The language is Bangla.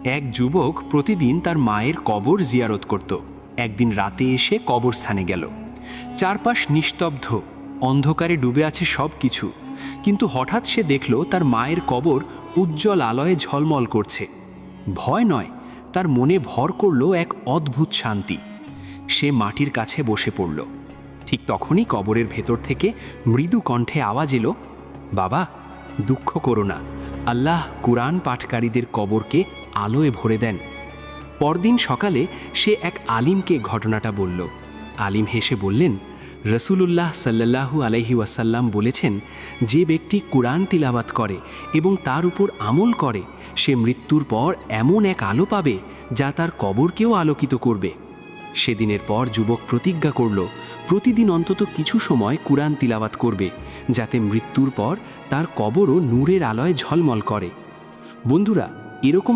এক যুবক প্রতিদিন তার মায়ের কবর জিয়ারত করত। একদিন রাতে এসে কবরস্থানে গেল। চারপাশ নিস্তব্ধ, অন্ধকারে ডুবে আছে সব কিছু। কিন্তু হঠাৎ সে দেখল তার মায়ের কবর উজ্জ্বল আলোয় ঝলমল করছে। ভয় নয়, তার মনে ভর করল এক অদ্ভুত শান্তি। সে মাটির কাছে বসে পড়ল। ঠিক তখনই কবরের ভেতর থেকে মৃদু কণ্ঠে আওয়াজ এলো, বাবা, দুঃখ করো না, আল্লাহ কুরআন পাঠকারীদের কবরকে আলোয় ভরে দেন। পরদিন সকালে সে এক আলিমকে ঘটনাটা বলল। আলিম হেসে বললেন, রসুলুল্লাহ সাল্লাল্লাহু আলাইহি ওয়াসাল্লাম বলেছেন, যে ব্যক্তি কুরআন তিলাওয়াত করে এবং তার উপর আমল করে, সে মৃত্যুর পর এমন এক আলো পাবে যা তার কবরকেও আলোকিত করবে। সেদিনের পর যুবক প্রতিজ্ঞা করল, প্রতিদিন অন্তত কিছু সময় কুরআন তিলাওয়াত করবে, যাতে মৃত্যুর পর তার কবরও নূরের আলোয় ঝলমল করে। বন্ধুরা, এরকম